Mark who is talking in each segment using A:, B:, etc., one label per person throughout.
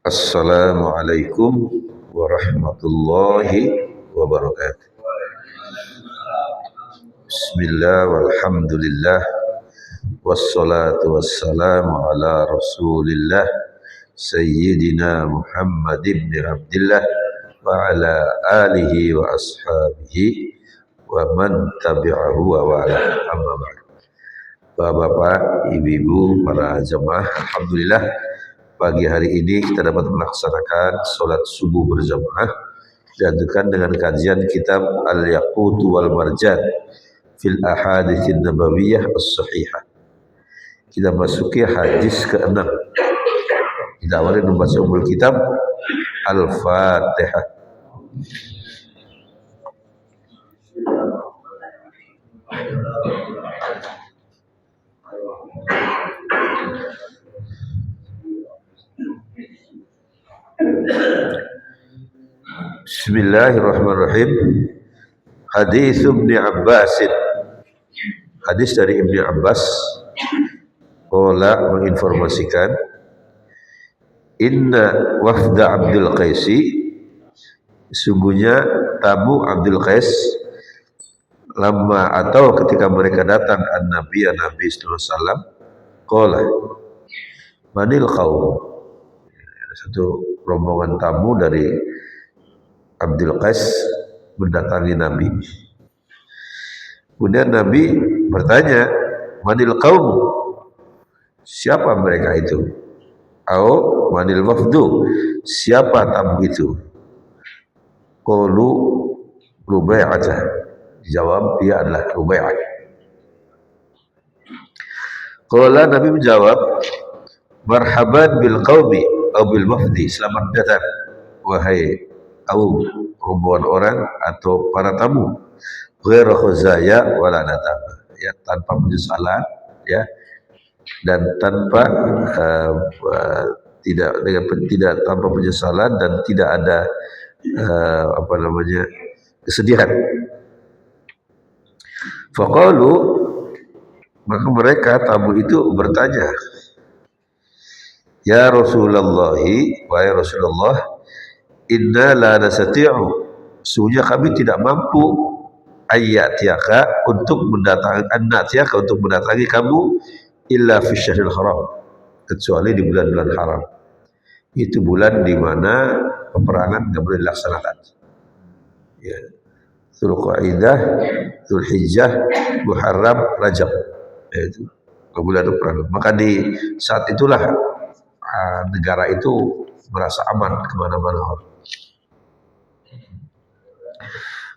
A: Assalamualaikum warahmatullahi wabarakatuh. Bismillah walhamdulillah wassalatu wassalamu ala rasulillah Sayyidina Muhammad ibn Abdillah wa ala alihi wa ashabihi wa man tabi'ahu wa wala amma ba'd. Bapak-bapak, ibu-ibu, para jemaah, alhamdulillah pagi hari ini kita dapat melaksanakan sholat subuh berjamaah dilanjutkan dengan kajian kitab Al-Yaqut wal Marjan fil Ahaditsin Nabawiyah As-Sahihah. Kita masuki hadis ke-6. Kita awali membaca umul kitab Al-Fatihah. Bismillahirrahmanirrahim. Hadis Ibnu Abbas. Hadis dari Ibnu Abbas qala menginformasikan inna wafda Abdul Qaisi, sungguhnya tamu Abdul Qais, lama atau ketika mereka datang Nabi sallallahu alaihi wasallam, qala manil qaum. Ada satu rombongan tamu dari Abdul Qais mendatangi Nabi. Kemudian Nabi bertanya, manil qaum, siapa mereka itu? Au manil wafdu, siapa tamu itu? Qalu Rubai'ah. Jawab, dia adalah Rubai'ah. Qala, Nabi menjawab, marhaban bil qaumi au bil wafdi, selamat datang wahai au rombongan orang atau para tamu, ghairu khuzaya wala nadama, ya, tanpa penyesalan, ya, dan tanpa tidak tanpa penyesalan dan tidak ada kesedihan. Faqalu, maka mereka tamu itu bertanya, ya Rasulullah, wahai Rasulullah, inna la nasati'u, sungguhnya kami tidak mampu ayyatiyaka, untuk mendatangi kamu, illa fi syahril haram, kecuali di bulan-bulan haram. Itu bulan di mana peperangan tidak boleh dilaksanakan, ya. Dzulqa'dah, Dzulhijjah, Muharram, Rajab, yaitu bulan peperangan. Maka di saat itulah negara itu merasa aman kemana-mana orang.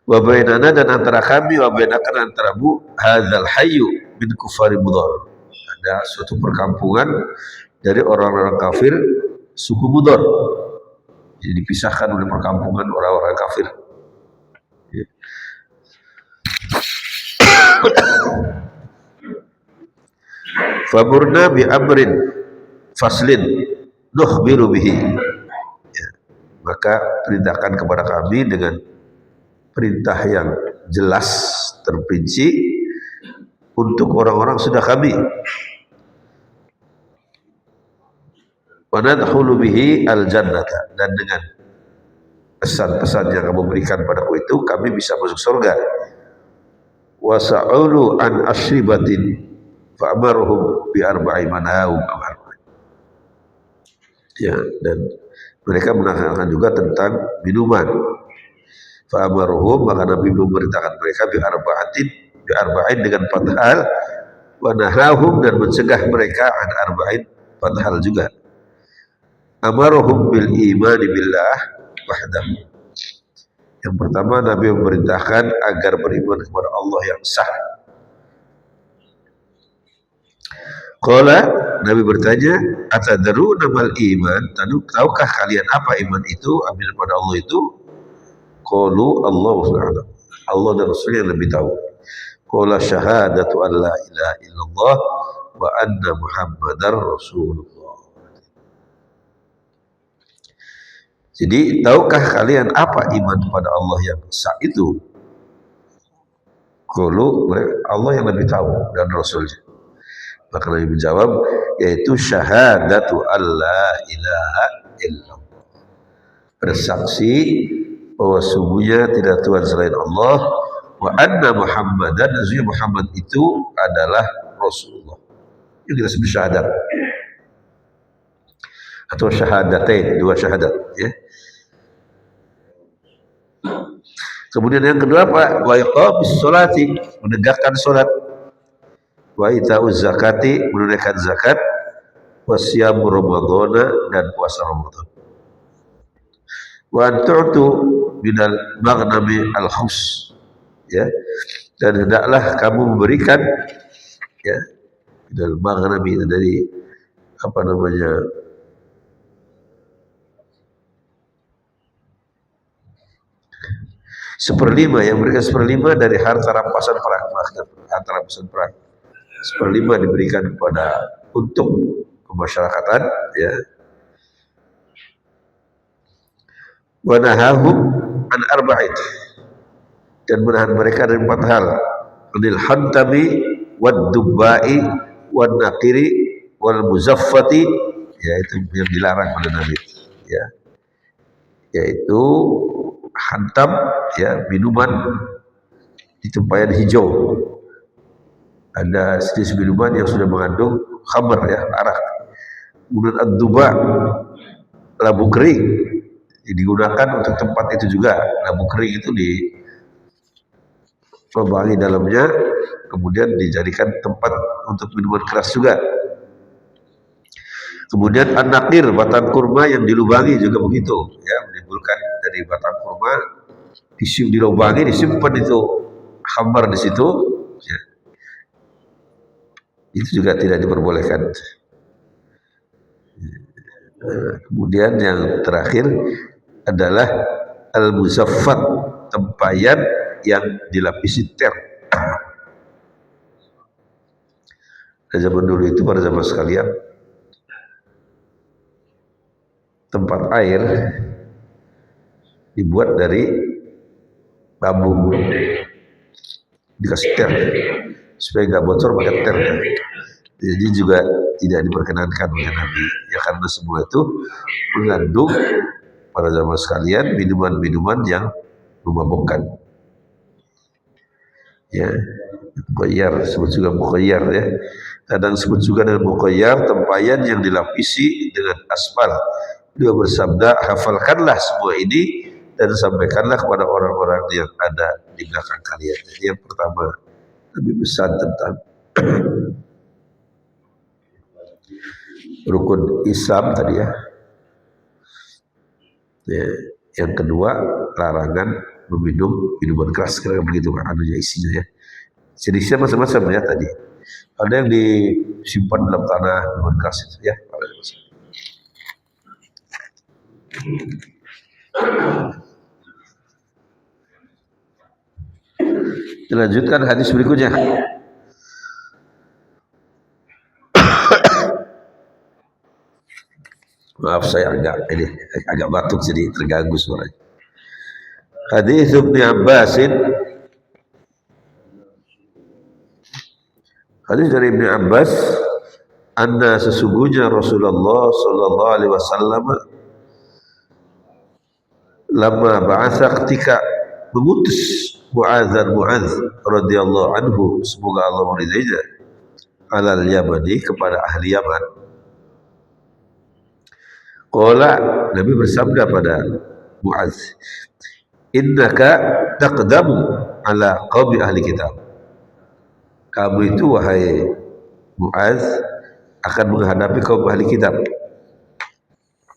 A: Wa bainana, dan antara kami, wa bainaka, antaramu, hadzal hayyu min kufari Mudhar, ada suatu perkampungan dari orang-orang kafir suku Mudhar. Jadi dipisahkan oleh perkampungan orang-orang kafir, ya. Faburna bi amrin faslin nukhbiru bihi, ya. Maka perintahkan kepada kami dengan perintah yang jelas, terperinci untuk orang-orang sudah kami. Wa nadkhulu bihi al-jannata, dan dengan pesan-pesan yang kamu berikan padaku itu kami bisa masuk surga. Wa sa'ulu an ashribatin fa amaruhum bi arba'i manahum, ya, dan mereka menerangkan juga tentang minuman. Fa'amaruhum, maka Nabi memerintahkan mereka bi arba'in, dengan 4 hal, wa nahahum, dan mencegah mereka an arba'in, 4 hal juga. Amaruhum bil imani billah wahdahu. Yang pertama, Nabi memerintahkan agar beriman kepada Allah yang sah. Qala, Nabi bertanya, atadruna mal iman, tahukah kalian apa iman itu, amin pada Allah itu? Qalu Allahu subhanahu, Allah dan Rasulnya yang lebih tahu. Qala syahadatu an la ilaha illallah wa anna Muhammadar Rasulullah. Jadi, tahukah kalian apa iman kepada Allah yang sah itu? Qalu, Allah yang lebih tahu dan Rasulnya. Maka Nabi menjawab, yaitu syahadatu alla ilaha illallah. Bersaksi bahwa sungguhnya tidak Tuhan selain Allah, wa anna Muhammadan, dan sungguh Muhammad itu adalah Rasulullah. Yang kita sebut syahadat atau syahadatain, dua syahadat ya. Kemudian yang kedua apa? Wa iqamis sholati, menegakkan salat. Wa ita'uz zakati, menunaikan zakat. Wa siyam ramadhana, dan puasa Ramadan. Wa antu'tu minal maghnami al-khums, ya, dan hendaklah kamu memberikan, ya, minal maghnami, dari apa namanya, seperlima, yang memberikan seperlima dari harta rampasan perang, harta rampasan perang. Seperlima diberikan kepada untuk kemasyarakatan, ya. Wa nahahum an arba'in, dan menahan mereka dari 4 hal. Anil hantami wad dubbai wan naqiri wal muzaffati, yaitu yang dilarang oleh Nabi, ya, yaitu hantam, ya, minuman di tempayan hijau. Ada jenis minuman yang sudah mengandung khamr, ya, arak. Kemudian ad-duba, labu kering, digunakan untuk tempat itu juga. Labu kering itu dilubangi dalamnya, kemudian dijadikan tempat untuk minuman keras juga. Kemudian an-naqir, batang kurma yang dilubangi juga begitu, ya, menimbulkan dari batang kurma dilubangi, disimpan itu khamr di situ, ya. Itu juga tidak diperbolehkan. Kemudian yang terakhir adalah al-muzaffat, tempayan yang dilapisi ter. Pada zaman dulu itu, pada zaman sekalian, tempat air dibuat dari bambu, dikasih ter supaya nggak bocor pakai ter. Jadi juga tidak diperkenankan oleh Nabi, ya, karena semua itu mengandung, pada zaman sekalian, minuman-minuman yang memabukkan, ya. Muqayyar, sebut juga muqayyar, ya. Kadang sebut juga dengan muqayyar, tempayan yang dilapisi dengan aspal. Dia bersabda, hafalkanlah semua ini dan sampaikanlah kepada orang-orang yang ada di belakang kalian. Jadi yang pertama, Nabi pesan tentang rukun Islam tadi, ya. Ya, yang kedua, larangan meminum minuman keras, kira begitu anunya, isinya, ya. Jenisnya macam-macam, ya, tadi. Ada yang disimpan dalam tanah, minuman keras itu, ya. Dilanjutkan hadis berikutnya. Maaf, saya agak batuk, jadi terganggu suaranya. Hadis Ibnu Abbasin, hadis dari Ibnu Abbas, anna, sesungguhnya Rasulullah sallallahu alaihi wasallam lama ba'atha, ketika mengutus Mu'adz radhiyallahu anhu, semoga Allah meridainya, alal Yamani, kepada ahli Yaman. Qala, Nabi bersabda pada Mu'adz, innaka taqdamu ala qaumi ahli kitab. Kamu itu, wahai Mu'adz, akan menghadapi kaum ahli kitab.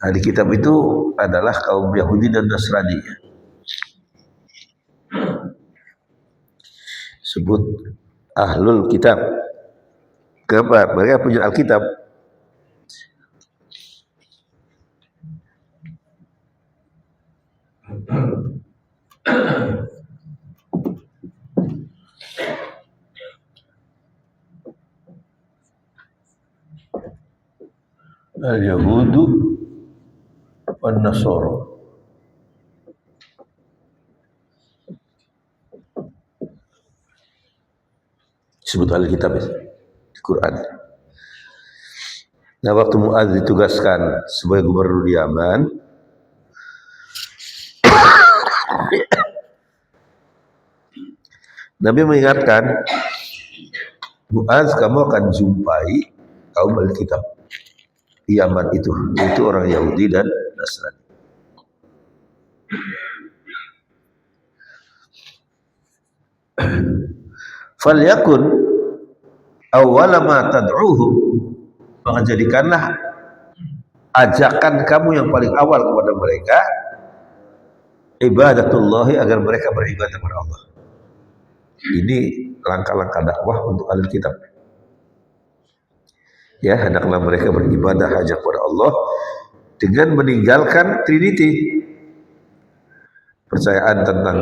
A: Ahli kitab itu adalah kaum Yahudi dan Nasrani. Sebut ahlul kitab. Kenapa? Mereka punya Alkitab. Al-Yahudu wan Nasara. Disebut Alkitab di Quran. Nah, waktu Mu'adz ditugaskan sebagai gubernur di Yaman, Nabi mengingatkan, Mu'adz, kamu akan jumpai kaum Alkitab di Yaman itu orang Yahudi dan Nasrani. Falyakun awwala ma tad'uhum, maka jadikanlah ajakan kamu yang paling awal kepada mereka ibadatullahi, agar mereka beribadah kepada Allah. Ini langkah-langkah dakwah untuk ahli kitab. Ya, hendaklah mereka beribadah hanya kepada Allah dengan meninggalkan Trinity, percayaan tentang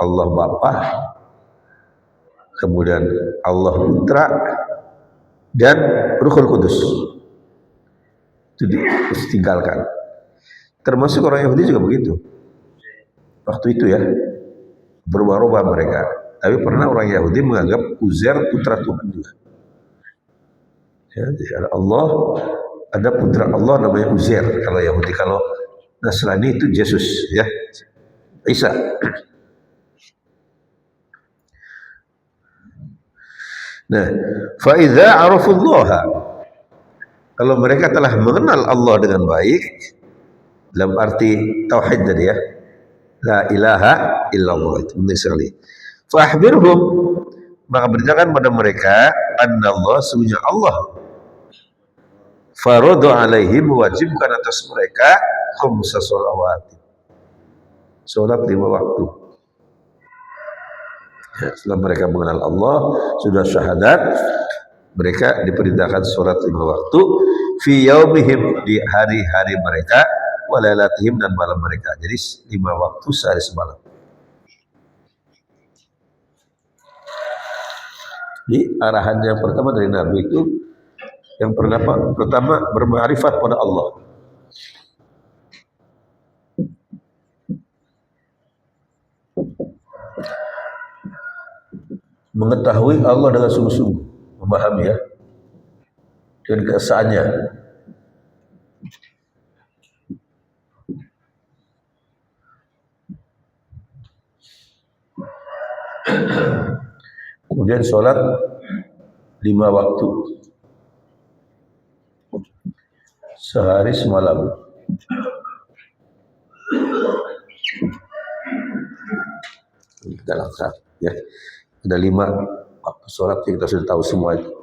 A: Allah Bapa, kemudian Allah Putra dan Ruhul Kudus. Itu ditinggalkan. Termasuk orang Yahudi juga begitu. Waktu itu ya, berubah-ubah mereka. Tapi pernah orang Yahudi menganggap Uzair putra Tuhan juga. Ya, ada Allah, ada putra Allah namanya Uzair kalau Yahudi. Kalau Nasrani itu Yesus, ya, Isa. Nah, faidza arafullaha, kalau mereka telah mengenal Allah dengan baik, dalam arti tauhid tadi ya, la ilaha illallah, itu penting sekali. Fahbirhum, maka beritakan pada mereka, annallah, sesungguhnya Allah faradu alaihim, mewajibkan atas mereka khamsa sholawat, sholat 5 waktu. Ya, setelah mereka mengenal Allah, sudah syahadat, mereka diperintahkan sholat 5 waktu fi yaumihim, di hari-hari mereka, walailatihim, dan malam mereka. Jadi 5 waktu sehari semalam. Jadi arahan yang pertama dari Nabi itu, yang pertama bermakrifat pada Allah. Mengetahui Allah dengan sungguh-sungguh, memahami ya, dan keesaannya. Kemudian sholat 5 waktu sehari semalam. Kita laksanakan ya. Ada 5 waktu sholat yang kita sudah tahu semua itu.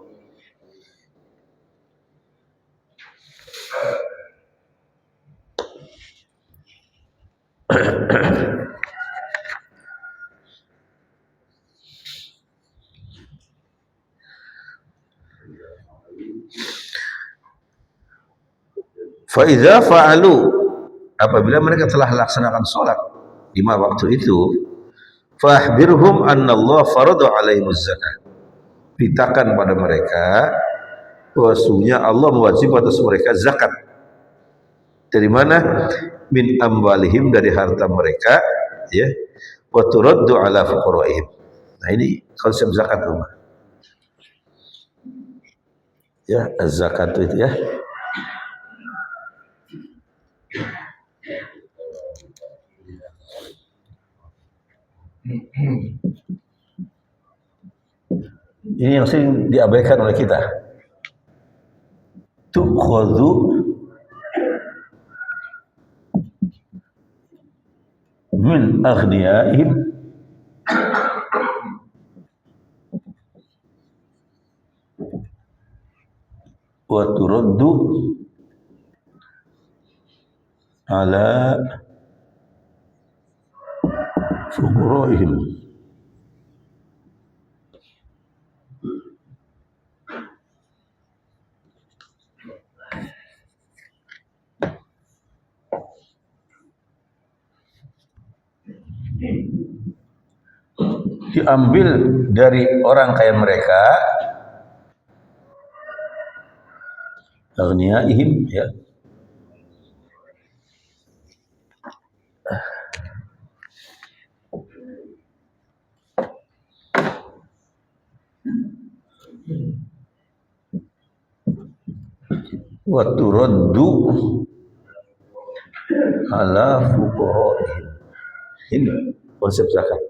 A: Faiza fa'alu, apabila mereka telah laksanakan sholat 5 waktu itu, fahbirhum annallah faradu alaihimuz zakat, beritakan pada mereka bahwasanya Allah mewajibkan atas mereka zakat. Dari mana? Min amwalihim, dari harta mereka, ya, wa turaddu ala fuqaraihim. Nah, ini konsep zakat rumah. Ya, zakat itu ya. Ini yang sering diabaikan oleh kita. Tu'khadhu min aghniyaihim wa turaddu ala fuqaraihim. Diambil dari orang kaya mereka, aghniyaihim ya, wa turaddu ala fuqara'ihim. Ini konsep zakat.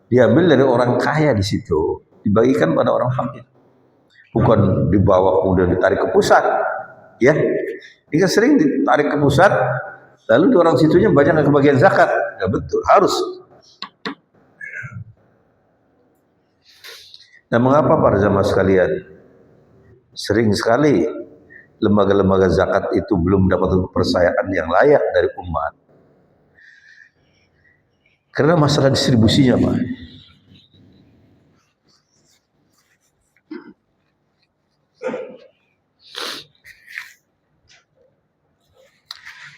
A: Diambil dari orang kaya di situ, dibagikan pada orang fakir. Bukan dibawa kemudian ditarik ke pusat. Ya. Ini kan sering ditarik ke pusat, lalu di orang situnya banyak yang kebagian zakat. Ya betul, harus. Nah, mengapa para jamaah sekalian sering sekali lembaga-lembaga zakat itu belum dapat kepercayaan yang layak dari umat? Karena masalah distribusinya, Pak.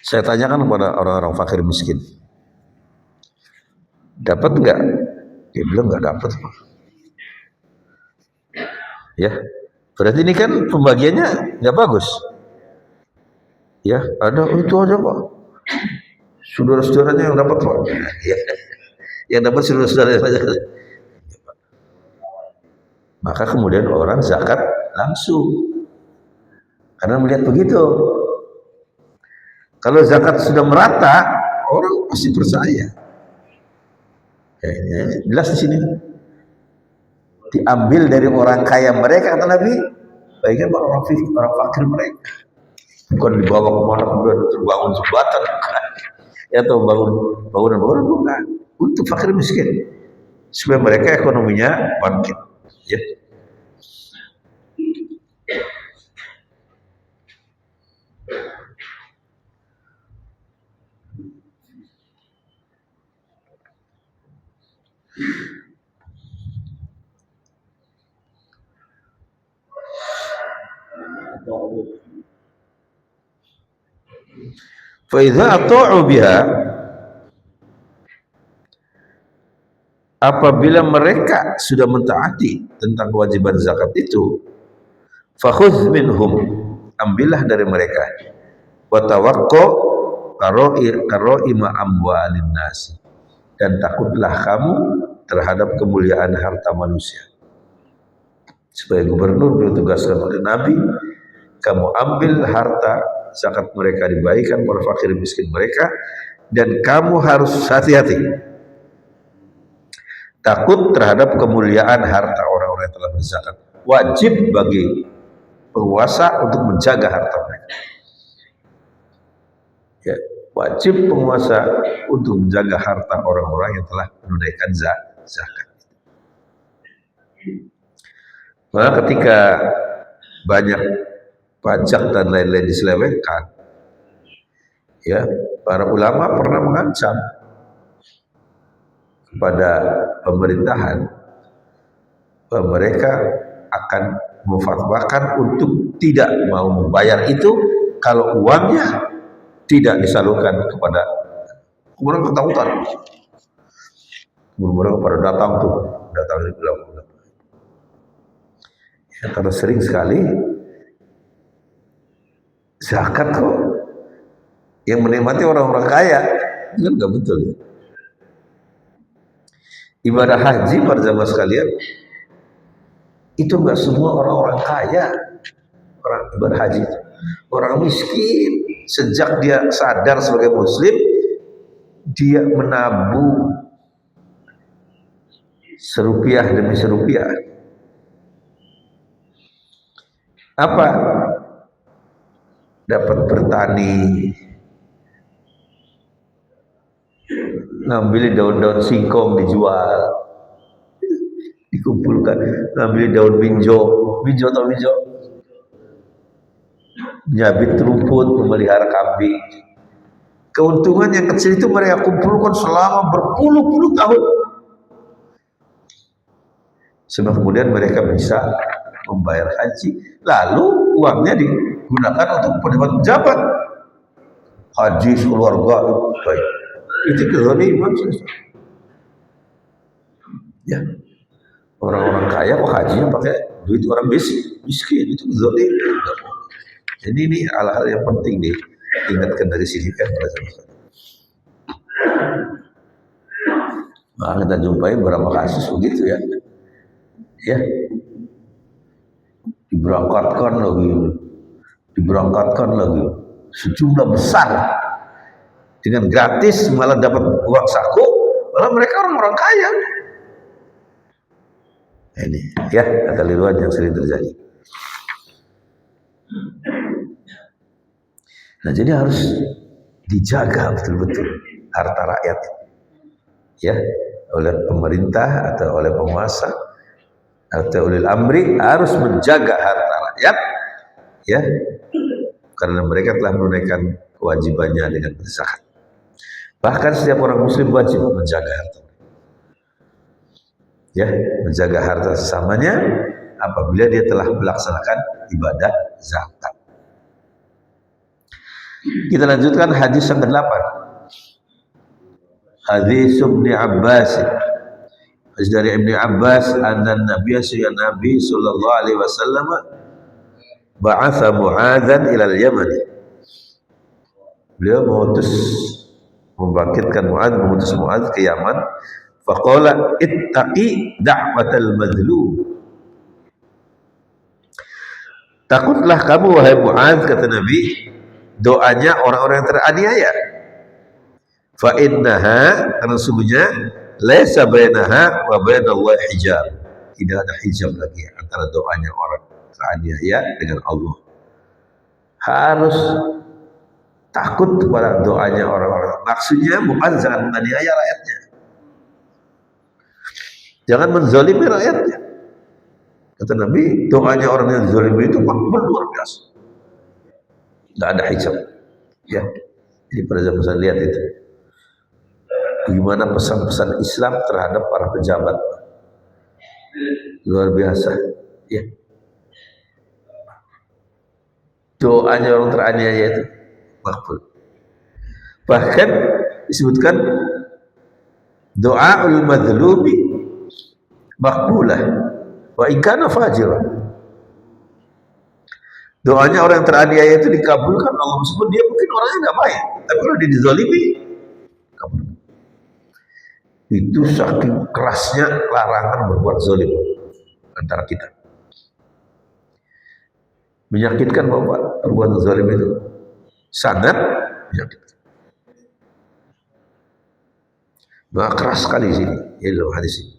A: Saya tanyakan kepada orang-orang fakir miskin, dapat nggak? Dia bilang nggak dapat, Pak. Ya, berarti ini kan pembagiannya nggak bagus. Ya, ada itu aja, Pak. Saudara-saudaranya yang dapat, Pak. Ya, yang dapat saudara-saudaranya saja. Maka kemudian orang zakat langsung, karena melihat begitu. Kalau zakat sudah merata, orang pasti percaya. Ya, jelas di sini. Diambil dari orang kaya mereka, kata Nabi, bagikan orang fakir mereka. Bukan dibawa kemana kemudian terbangun jembatan, ya, atau bangunan bukan. Untuk fakir miskin, supaya mereka ekonominya bangkit. Ya. Fa idza ata'u biha, apabila mereka sudah mentaati tentang kewajiban zakat itu, fakhudh minhum, ambillah dari mereka, wa tawaqqo karo'ima amwalin nasi, dan takutlah kamu terhadap kemuliaan harta manusia. Sebagai gubernur ditugaskan oleh Nabi, kamu ambil harta zakat mereka, dibagikan pada fakir miskin mereka, dan kamu harus hati-hati, takut terhadap kemuliaan harta orang-orang yang telah berzakat. Wajib bagi penguasa untuk menjaga harta mereka. Ya, wajib penguasa untuk menjaga harta orang-orang yang telah menunaikan zakat. Maka ketika banyak pajak dan lain-lain diselewengkan, ya, para ulama pernah mengancam kepada pemerintahan bahwa mereka akan memfatwakan untuk tidak mau membayar itu kalau uangnya tidak disalurkan kepada. Kemudian ketakutan, kemudian pada datang di bilang, ya, karena sering sekali zakat kok yang menikmati orang-orang kaya, itu kan nggak betul. Ibadah haji para jamaah sekalian, itu nggak semua orang-orang kaya orang ibadah haji. Orang miskin, sejak dia sadar sebagai muslim, dia menabung serupiah demi serupiah. Apa? Dapat bertani, ngambil daun-daun singkong dijual, dikumpulkan, ngambil daun minjo atau minjo, nyabit rumput, memelihara kambing. Keuntungan yang kecil itu mereka kumpulkan selama berpuluh-puluh tahun, sebab kemudian mereka bisa membayar haji, lalu uangnya digunakan untuk pejabat haji keluarga. Baik, itu kezaliman. Ya, orang-orang kaya kok hajinya pakai duit orang miskin, itu kezaliman. Jadi ini hal-hal yang penting diingatkan dari sini kan. Nah, kita jumpai beberapa kasus begitu ya. Ya, diberangkatkan lagi diberangkatkan lagi sejumlah besar dengan gratis, malah dapat uang saku, malah mereka orang-orang kaya. Ini ya kekeliruan yang sering terjadi. Nah, jadi harus dijaga betul-betul harta rakyat ya, oleh pemerintah atau oleh penguasa atau oleh amri harus menjaga harta rakyat ya, karena mereka telah menunaikan kewajibannya dengan berzakat. Bahkan setiap orang muslim wajib menjaga harta ya, menjaga harta sesamanya apabila dia telah melaksanakan ibadah zakat. Kita lanjutkan hadis yang ke-8. Hadis Ibnu Abbas. Hadis dari Ibnu Abbas, anna Nabi sallallahu alaihi wasallam ba'atha Mu'adzan ila al-Yaman. Beliau membangkitkan Mu'adz, mengutus Mu'adz ke Yaman. Faqala ittaqi da'watal madlum. Takutlah kamu wahai Mu'adz, kata Nabi, doanya orang-orang yang teraniaya. Fa innaha, karena sungguhnya laisa bainaha wa bainallahi hijab. Tidak ada hijab lagi antara doanya orang teraniaya dengan Allah. Harus takut kepada doanya orang-orang. Maksudnya bukan jangan menganiaya rakyatnya, jangan menzalimi rakyatnya. Kata Nabi, doanya orang yang zalimi itu makbul luar biasa, tidak ada hijab ya. Jadi pada zaman saya lihat itu bagaimana pesan-pesan Islam terhadap para pejabat, luar biasa ya. Doanya orang teraniaya itu makbul. Bahkan disebutkan doaul madlumi makbulah wa in kana fajira. Doanya orang yang teraniaya itu dikabulkan Allah, meskipun dia mungkin orangnya nggak baik, tapi kalau dia dizalimi kabul. Itu saking kerasnya larangan berbuat zalim antara kita. Menyakitkan Bapak, perbuatan zalim itu sangat menyakitkan. Maka keras sekali sini ya dalam hadis ini.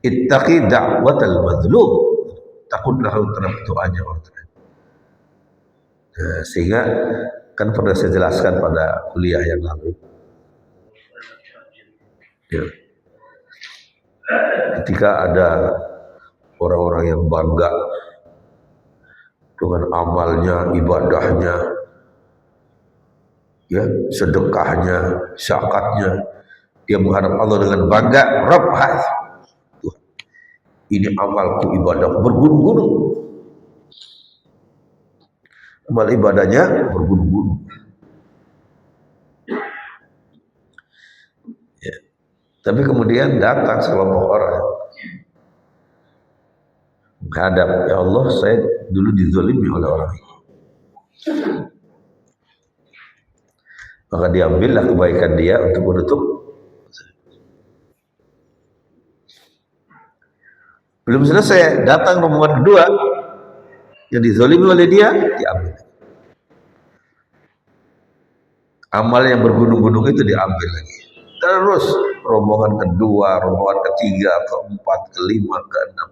A: Ittaqi da'watal madlum. Takutlah terhadap doanya orang tadi. Nah, sehingga kan pernah saya jelaskan pada kuliah yang lalu. Ya. Ketika ada orang-orang yang bangga dengan amalnya, ibadahnya, ya, sedekahnya, zakatnya, dia menghadap Allah dengan bangga, Rabb, ini amalku, ibadah bergunung-gunung, amal ibadahnya bergunung-gunung ya. Tapi kemudian datang sekelompok orang menghadap, ya Allah, saya dulu dizalimi oleh orang ini. Maka diambillah kebaikan dia untuk menutup. Belum selesai, datang rombongan kedua yang dizalimi oleh dia, diambil. Amal yang bergunung-gunung itu diambil lagi. Terus rombongan kedua, rombongan ketiga, keempat, kelima, keenam,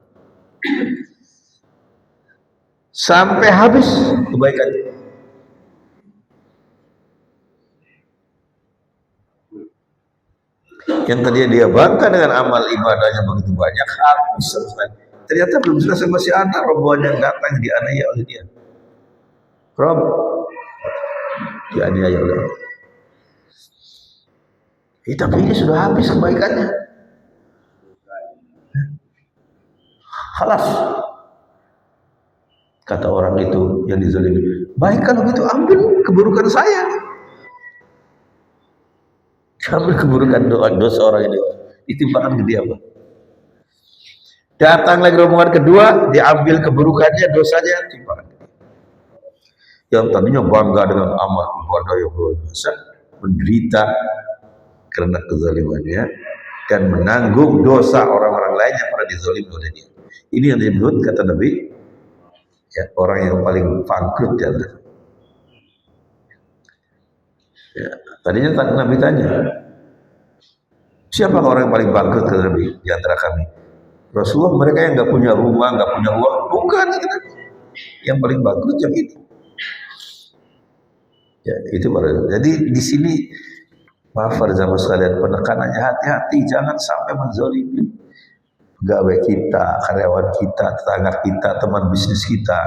A: sampai habis kebaikannya. Yang tadinya dia bangga dengan amal ibadahnya begitu banyak, habis selesai. Ternyata belum selesai, masih ada rombongan yang datang dianiaya oleh dia. Rob, dianiaya oleh Allah. Tapi ini sudah habis kebaikannya. Halas. Kata orang itu yang dizalimi, baik kalau begitu ambil keburukan saya. Ambil keburukan dosa orang ini, ditimpakan ke dia, Pak. Datang lagi rombongan kedua, diambil keburukannya, dosanya timpakan ke dia. Yang tadinya bangga dengan amal ibadah yang luar biasa, menderita karena kezalimannya dan menanggung dosa orang-orang lain yang pernah dizalimi oleh dia. Ini yang disebut, kata Nabi, Ya, orang yang paling bangkrut ya. Ya, tadinya Nabi tanya, siapa orang yang paling bangkrut kata Nabi di antara kami? Rasulullah, mereka yang nggak punya rumah, nggak punya uang, bukan kata Nabi. Yang paling bangkrut yang itu. Ya, itu baru. Jadi di sini maaf pada zaman sekalian, penekanannya hati-hati, jangan sampai menzalimi pegawai kita, karyawan kita, tetangga kita, teman bisnis kita.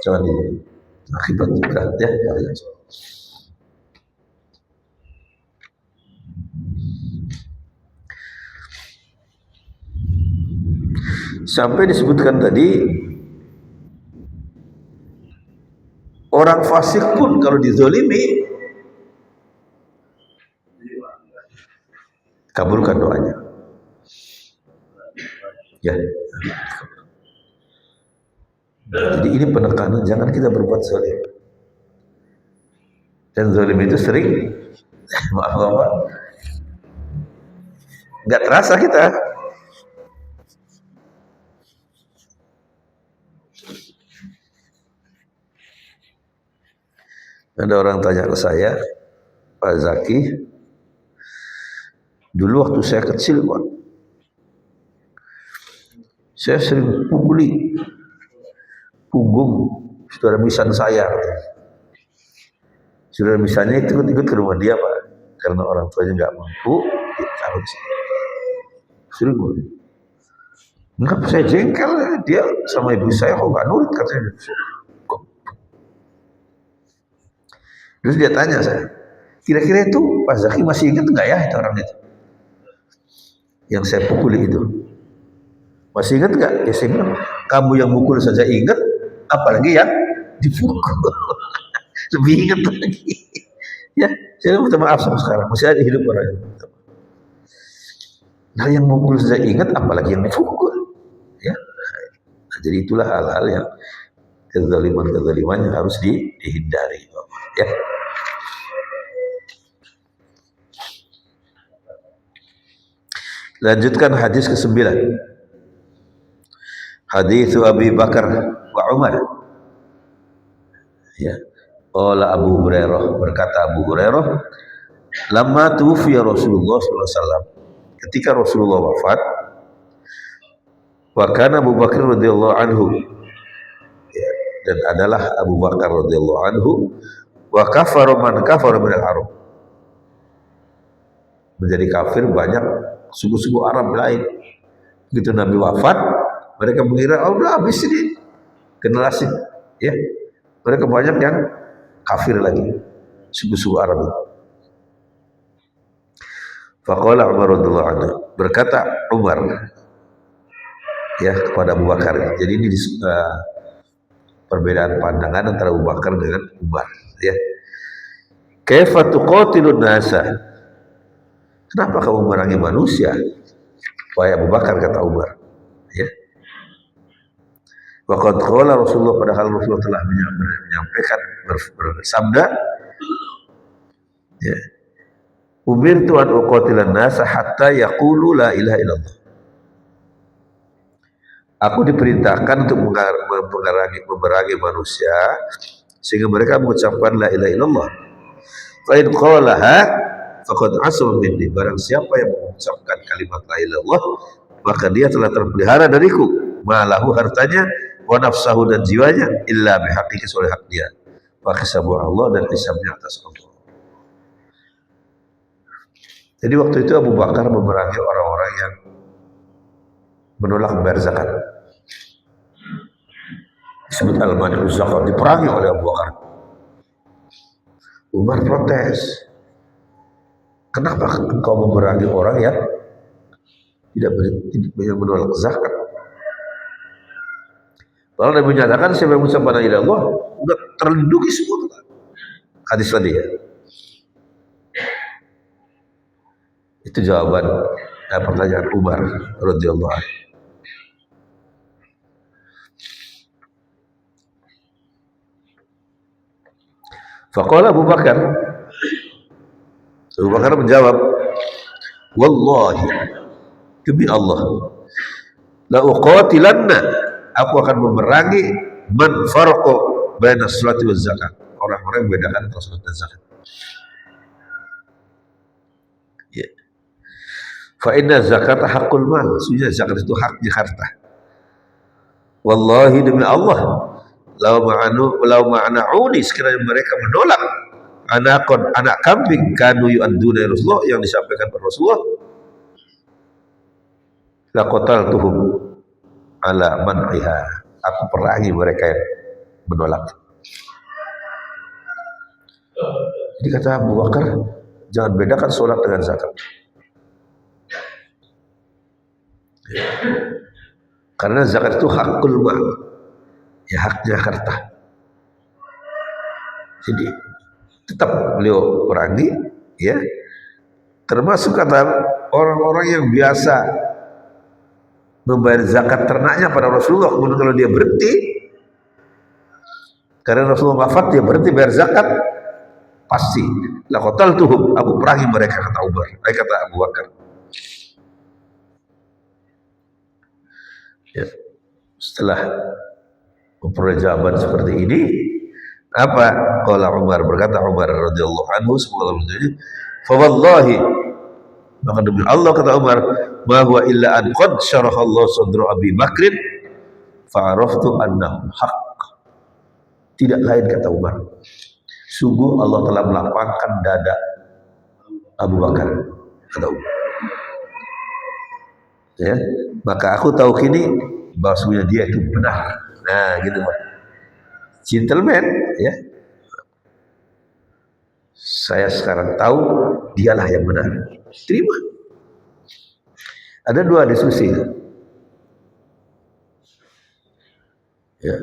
A: Jangan ini akibat juga ya. Sampai disebutkan tadi, orang fasik pun kalau dizalimi kabulkan doanya. Ya. Jadi ini penekanan, jangan kita berbuat zalim. Dan zalim itu sering maaf apa? Nggak terasa kita. Ada orang tanya ke saya, Pak Zaki, dulu waktu saya kecil, Pak, saya sering pukuli punggung saudara misan saya. Saudara misannya itu ikut ke rumah dia, Pak, karena orang tuanya nggak mampu, ditaruh sih. Sering pukuli. Kenapa saya jengkel, dia sama ibu saya kok nggak nurut katanya. Terus dia tanya saya, kira-kira itu Pak Zaki masih ingat nggak ya itu orang itu? Yang saya pukuli itu. Masih ingat nggak? Ya saya bilang, kamu yang mukul saja ingat, apalagi yang dipukul. Lebih ingat lagi. Ya, saya minta maaf sama sekarang, masih ada hidup orang itu. Nah yang mukul saja ingat, apalagi yang dipukul. Ya, nah, jadi itulah hal-hal yang kezaliman-kezaliman yang harus dihindari. Ya. Lanjutkan hadis ke-9. Hadis Abi Bakar wa Umar. Ya. Qala Abu Hurairah, berkata Abu Hurairah, lamma tuwfiya Rasulullah sallallahu alaihi wasallam. Ketika Rasulullah wafat, wa kana Abu Bakar radhiyallahu anhu. Ya, dan adalah Abu Bakar radhiyallahu anhu wa kafara man kafara min al-Arab. Menjadi kafir banyak suku-suku Arab lain. Begitu Nabi wafat, mereka mengira, oh udah habis ini generasi, ya. Mereka banyak yang kafir lagi, suku-suku Arab itu. Faqala Umar radhiyallahu anhu, berkata Umar ya kepada Abu Bakar. Jadi ini perbedaan pandangan antara Abu Bakar dengan Umar, ya. Kaifa tuqatilun nasa? Kenapa kamu memerangi manusia? Wahai Abu Bakar, kata Umar, ya. Waqad qala Rasulullah, padahal Rasulullah telah menyampaikan bersabda, ya. Umirtu an uqatilan nasa hatta yaqulu la ilaha illallah. Aku diperintahkan untuk memerangi manusia sehingga mereka mengucapkan la ilaha illallah. Fa in qalaha faqad asama minni. Barang siapa yang mengucapkan kalimat la ilaha illallah, maka dia telah terpelihara dariku. Malahu hartanya, wa nafsahu dan jiwanya, illa bihaqi, kecuali hak dia. Wa hisabu Allah, dan hisabnya atas Allah. Jadi waktu itu Abu Bakar memerangi orang-orang yang menolak membayar zakat. Disebut al-mani'uz zakat, diperangi oleh Abu Bakar. Umar protes. Kenapa engkau memerangi orang yang tidak menolak zakat? Kalau Nabi menyatakan siapa yang mengucapkan la ilaha illallah sudah terlindungi semua. Hadis tadi ya. Itu jawaban pertanyaan Umar radhiyallahu anhu. Faqala Abu Bakar. Abu Bakar menjawab, wallahi, demi Allah, la uqatilanna, aku akan memerangi man farqa baina salati waz zakat, orang-orang yang membedakan antara salat dan zakat. Ya. Fa inna zakata haqqul mal, sesungguhnya zakat itu haknya harta. Wallahi demi Allah, lau ma'anauni, sekiranya mereka menolak anak kambing kanu yu'adduna Rasulullah yang disampaikan kepada Rasulullah, la qataltuhum ala man'iha, aku perangi mereka yang menolak. Jadi kata Abu Bakar, jangan bedakan sholat dengan zakat. Karena zakat itu hakul mal, ya haknya harta. Jadi tetap beliau perangi, ya. Termasuk kata orang-orang yang biasa membayar zakat ternaknya pada Rasulullah, kemudian kalau dia berhenti, karena Rasulullah wafat, dia berhenti bayar zakat, pasti la qataltuhum, aku perangi mereka, kata kata Abu Bakar. Ya. Setelah memperoleh jawaban seperti ini, apa? Qala Umar, berkata Umar radhiyallahu anhu, semoga Allah menjadi, fa wallahi, maka demi Allah, kata Umar, ma huwa illa an qad syaraha Allah sadra Abi Bakrin fa araftu annahu haqq. Tidak lain, kata Umar, sungguh Allah telah melapangkan dada Abu Bakar, kata Umar. Ya, maka aku tahu kini bahwasanya dia itu benar. Nah, gitu Pak. Gentleman, ya. Saya sekarang tahu dialah yang benar. Terima. Ada dua diskusi. Ya.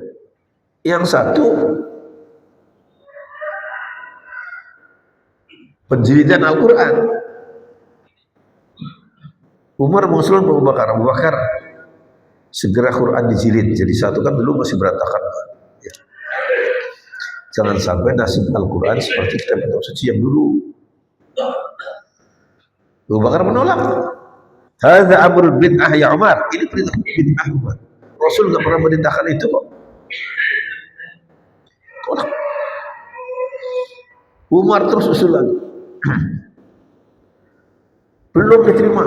A: Yang satu, penjilidan Al-Quran. Umar mengusulkan Abu Bakar, segera Quran dijilid jadi satu, kan dulu masih berantakan. Ya. Jangan sampai nasib Al-Quran seperti kitab suci yang dulu. Abu Bakar menolak. Hadza amrul bid'ah ya Umar, ini perintah bid'ah Umar. Rasul nggak pernah merintahkan itu kok. Tolak. Umar terus usulan. Belum diterima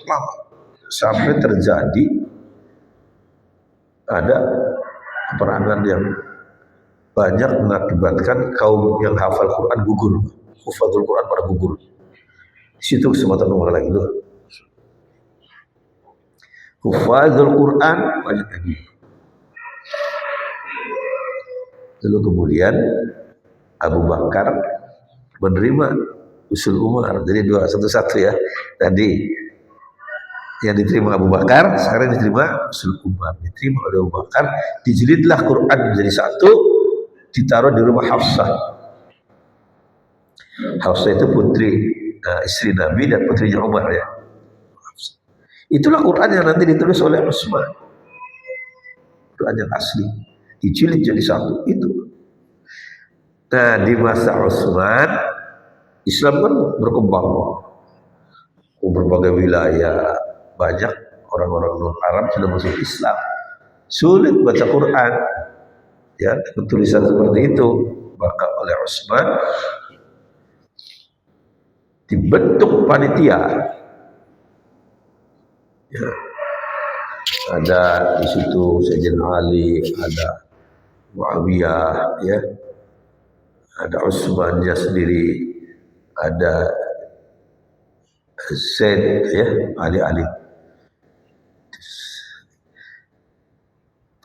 A: lama, sampai terjadi ada peperangan yang banyak mengakibatkan kaum yang hafal Quran gugur, hufadzul Quran pada gugur. Di situ kesempatan Umar lagi tuh, hufadzul Quran banyak lagi. Lalu kemudian Abu Bakar menerima usul Umar, jadi dua satu-satu ya. Tadi yang diterima Abu Bakar, sekarang diterima usul Umar, diterima oleh Abu Bakar, dijilidlah Quran menjadi satu, ditaruh di rumah Hafsah. Hafsah itu putri istri Nabi dan putrinya Umar, ya. Itulah Quran yang nanti ditulis oleh Utsman, Quran yang asli, dijilid jadi satu itu. Nah, di masa Utsman Islam kan berkembang, berbagai wilayah, banyak orang-orang non-Arab sudah masuk Islam. Sulit baca Quran, ya, tulisan seperti itu. Maka oleh Utsman dibentuk panitia. Ya. Ada di situ Sayyidina Ali, ada Muawiyah, ya, ada Utsmannya sendiri, ada Zaid, ya, Ali.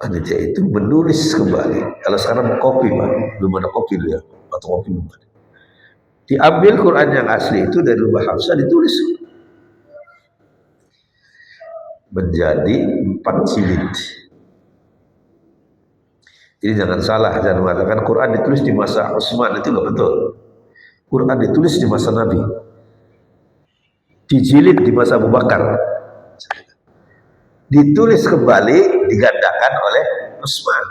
A: Panitia itu menulis kembali. Kalau sekarang mau kopi, Pak, belum ada kopi dulu, ya, atau kopi belum ada. Diambil Quran yang asli itu dari rumah Hafsah, ditulis menjadi 4 jilid. Jadi jangan salah, jangan mengatakan Quran ditulis di masa Utsman, itu nggak betul. Quran ditulis di masa Nabi, dijilid di masa Abu Bakar, ditulis kembali, digandakan oleh Utsman.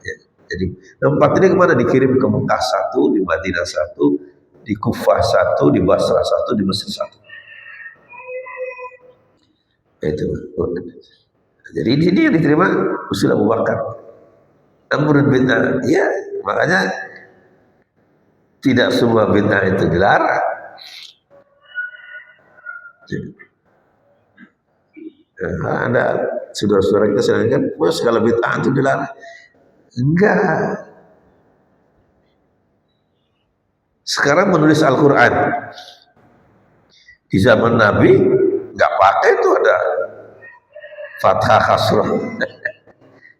A: Ya, jadi tempat ini kemana? Dikirim ke Mekah satu, di Madinah satu, di Kufah satu, di Basrah satu, di Mesir satu. Itu. Jadi ini yang diterima usul Abu Bakar. Amrun bid'ah, ya makanya tidak semua bid'ah itu dilarang. Ada saudara-saudara kita sering kan, segala bid'ah itu dilarang. Enggak. Sekarang menulis Al-Quran di zaman Nabi nggak pakai itu ada fathah kasrah,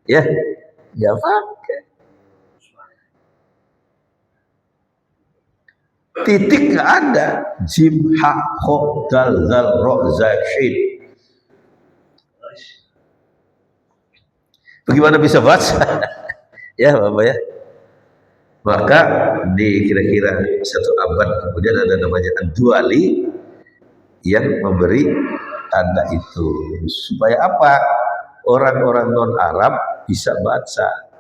A: ya nggak pakai, titik nggak ada, jim ha kho dal zal ro za shin. Bagaimana bisa baca? Ya Bapak ya. Maka di kira-kira satu abad kemudian ada namanya Ad-Duali yang memberi tanda itu supaya apa? Orang-orang non Arab bisa baca.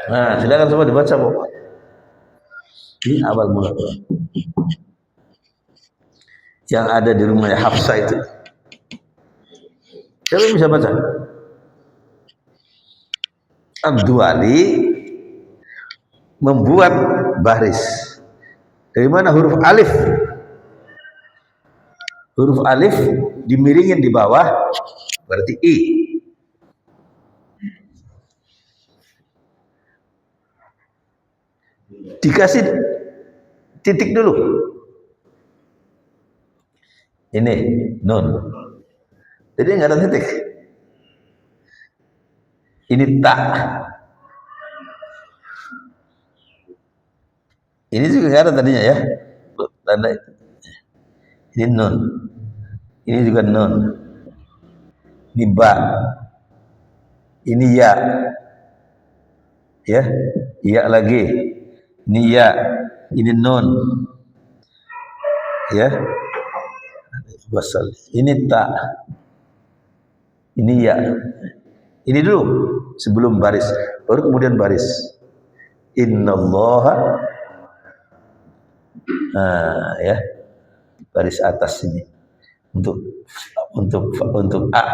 A: Nah, silakan semua dibaca Bapak. Ini awal mula yang ada di rumahnya Hafsah itu. Siapa bisa baca? Ad-Duali membuat baris. Dari mana huruf alif? Huruf alif dimiringin di bawah, berarti I. Dikasih titik dulu. Ini nun. Jadi nggak ada titik. Ini tak. Ini juga nggak ada tadinya ya. Tanda. Ini nun. Ini juga nun. Ini ba. Ini ya. Ya. Ya lagi. Ini ya. Ini nun. Ya. Basal. Ini tak. Ini ya. Ini dulu sebelum baris. Baru kemudian baris. Innallaha. Nah, ya. Baris atas ini. Untuk A.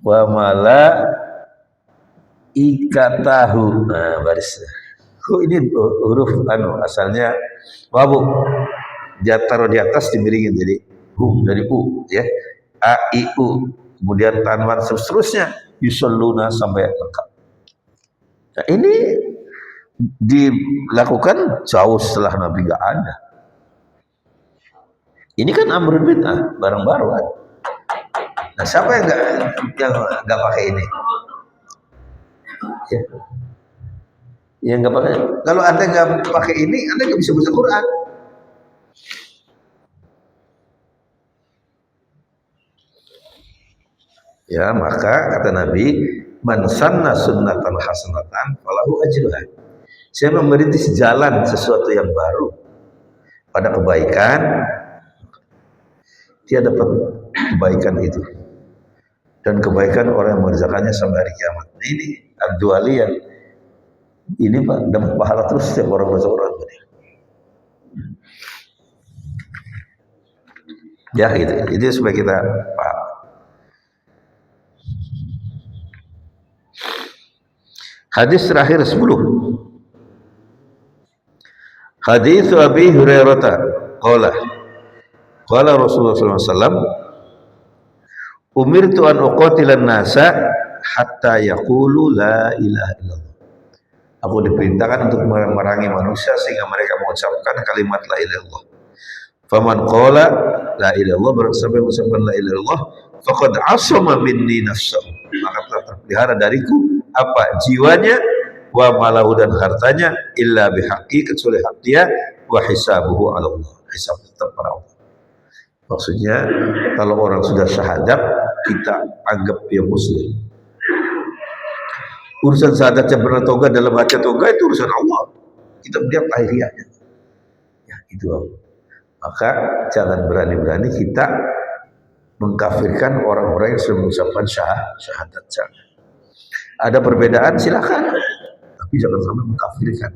A: Wa mala ikatahu. Nah, baris. Ini huruf asalnya wabu. Dia taruh di atas dimiringin jadi hu dari u ya. A I U. Kemudian tanwin seterusnya yusalluna sampai lengkap. Nah, ini dilakukan jauh setelah Nabi nggak ada. Ini kan amrun bid'ah, barang baru kan. Nah, siapa yang nggak pakai ini? Ya. Ya nggak pakai. Kalau Anda nggak pakai ini, Anda nggak bisa baca Quran. Ya, maka kata Nabi, man sanna sunnatan hasanatan falahu ajruha. Saya merintis jalan sesuatu yang baru pada kebaikan, dia dapat kebaikan itu. Dan kebaikan orang yang mengerjakannya sampai hari kiamat. Ini Ad-Duali yang ini Pak dapat pahala terus setiap orang baca Quran. Ya gitu. Itu supaya kita paham. Hadis terakhir 10. Hadis Abi Hurairah. qala qala Rasulullah sallallahu alaihi wasallam umirtu an uqatilan nasa hatta yaqulu la ilaha illallah. Aku diperintahkan untuk memerangi manusia sehingga mereka mengucapkan kalimat la ilaha illallah. Faman qala la ilaha illallah, barang siapa yang mengucapkan la ilaha illallah, faqad asama minni nafsahu, maka telah terpelihara dariku apa jiwanya, wa malahu dan hartanya, illa bihaqqi, kecuali hak dia, wa hisabuhu ala Allah, hisab tetap pada Allah. Maksudnya kalau orang sudah syahadat kita anggap dia muslim. Urusan syahadatnya benar atau enggak, dalam baca atau enggak, itu urusan Allah. Kita melihat lahiriahnya. Ya, itu Allah. Maka jangan berani-berani kita mengkafirkan orang-orang yang sudah mengucapkan syahadat. Jangan. Ada perbedaan silakan, tapi jangan sampai mengkafirkan.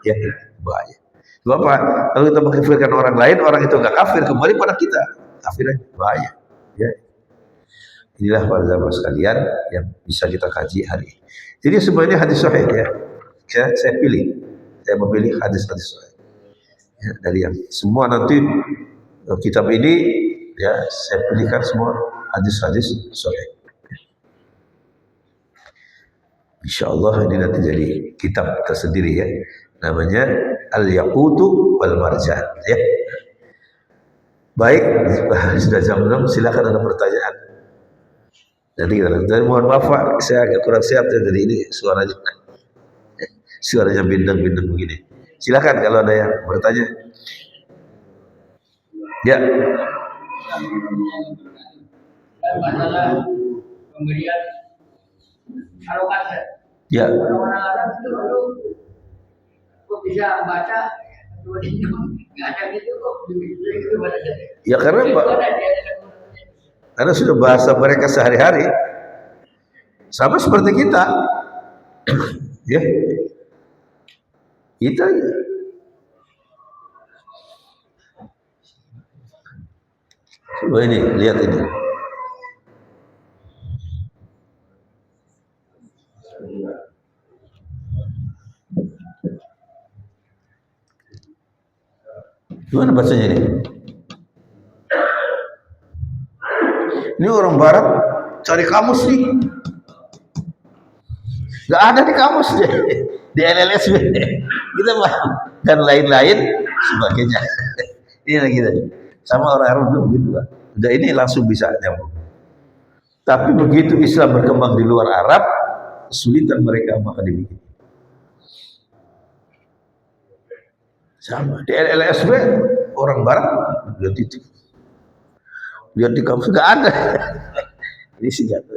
A: Ya, bahaya. Apa? Kalau kita mengkafirkan orang lain, orang itu enggak kafir, kembali pada kita. Kafiran bahaya. Ya. Inilah para sahabat sekalian yang bisa kita kaji hari ini. Jadi semuanya hadis sahih ya. Saya memilih hadis-hadis sahih. Ya, dari yang semua nanti kitab ini ya saya pilihkan semua hadis-hadis sahih. Insyaallah ini nanti jadi kitab tersendiri ya. Namanya Al-Yaqutu wal Marjan ya. Baik, sudah jam 6, silakan ada pertanyaan. Jadi mohon maaf Pak, saya agak kurang sehat ya, jadi ini suaranya bindeng-bindeng begini. Silakan kalau ada yang bertanya. Ya.
B: Masalah pemberian harokat.
A: Ya.
B: Orang-orang Arab itu dulu kok bisa baca, nggak ada gitu kok.
A: Ya karena Pak, karena sudah bahasa mereka sehari-hari, sama seperti kita, ya, kita. Coba ini, lihat ini. Gimana bacanya ini? Ini orang barat cari kamus nih, nggak ada di kamus deh, di LLS kita paham dan lain-lain sebagainya. Ini lagi sama orang Arab juga begitu Pak. Udah ini langsung bisa nyambung. Tapi begitu Islam berkembang di luar Arab, kesulitan mereka maka dibikin. Sama di LLSB orang barat lihat itu. Lihat di kampus nggak ada. Ini senjata.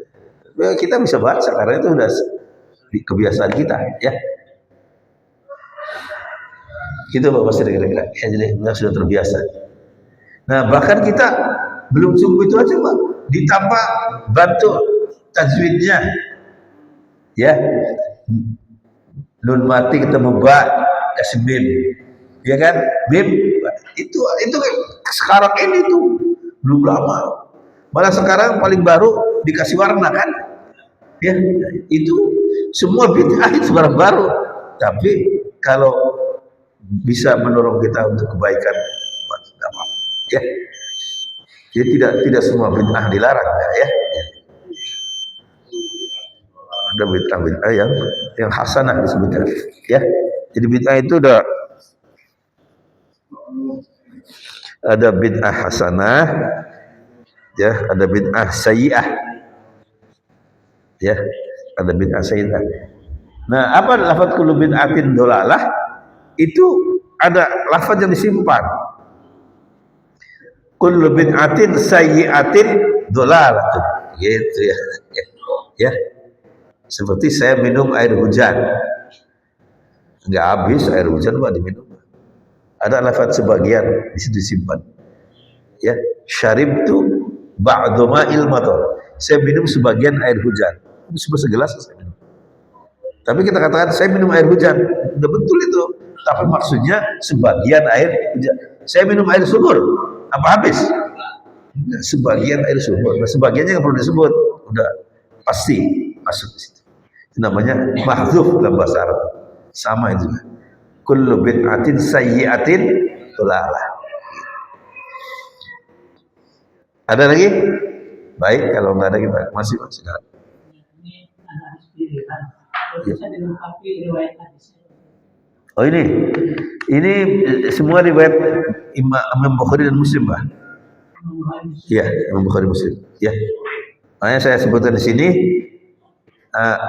A: Kita bisa baca karena itu udah kebiasaan kita, ya. Gitu Pak pasti kira-kira. Ya, jadi sudah terbiasa. Nah bahkan kita belum cukup itu aja Pak. Ditambah bantu tajwidnya, ya. Nun mati ketemu ba kasih mim, ya kan? Mim itu sekarang ini tuh. Belum lama, malah sekarang paling baru dikasih warna kan, ya itu semua bid'ah itu barang baru, tapi kalau bisa mendorong kita untuk kebaikan, tidak apa, ya. Jadi tidak semua bid'ah dilarang, ya. Ada bid'ah yang hasanah disebutkan, ya. Jadi bid'ah itu ada bid'ah hasanah, ya, ada bid'ah sayyi'ah, ya, ada bid'ah sayyi'ah. Nah, apa lafaz kullu bid'atin dolalah? Itu ada lafaz yang disimpan. Kullu bid'atin sayyi'atin dolalatun, gitu ya. Ya, seperti saya minum air hujan, nggak habis air hujan Pak diminum. Ada lafaz sebagian di situ disimpan. Ya, syaribtu ba'du ma'il matar. Saya minum sebagian air hujan. Itu segelas saya minum. Tapi kita katakan saya minum air hujan. Udah betul itu. Tapi maksudnya sebagian air hujan. Saya minum air sumur. Apa habis? Nah, sebagian air sumur. Nah, sebagiannya nggak perlu disebut. Udah pasti masuk di situ. Itu namanya mahdzuf dalam bahasa Arab. Sama itu. Kullu bid'atin sayyi'atin dolalah. Ada lagi? Baik, kalau nggak ada kita masih silakan.
C: Ini ada hadis pilihan. Bisa dilengkapi riwayat hadisnya.
A: Oh ini semua riwayat Imam Bukhari dan Muslim, Pak. Iya, Imam Bukhari Muslim. Ya. Makanya saya sebutkan di sini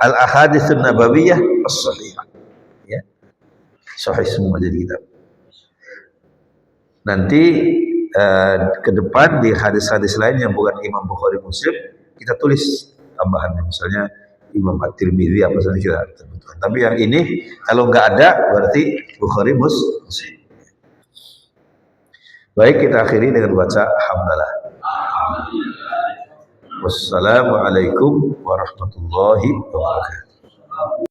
A: al-ahaditsun nabawiyah as-sahihah. Ya. Sahih semua jadi kitab. Nanti ke depan di hadis-hadis lain yang bukan Imam Bukhari Muslim kita tulis tambahannya, misalnya Imam At-Tirmidzi apa saja kita tentukan. Tapi yang ini kalau nggak ada berarti Bukhari Muslim. Baik, kita akhiri dengan baca hamdalah. Wassalamualaikum warahmatullahi wabarakatuh.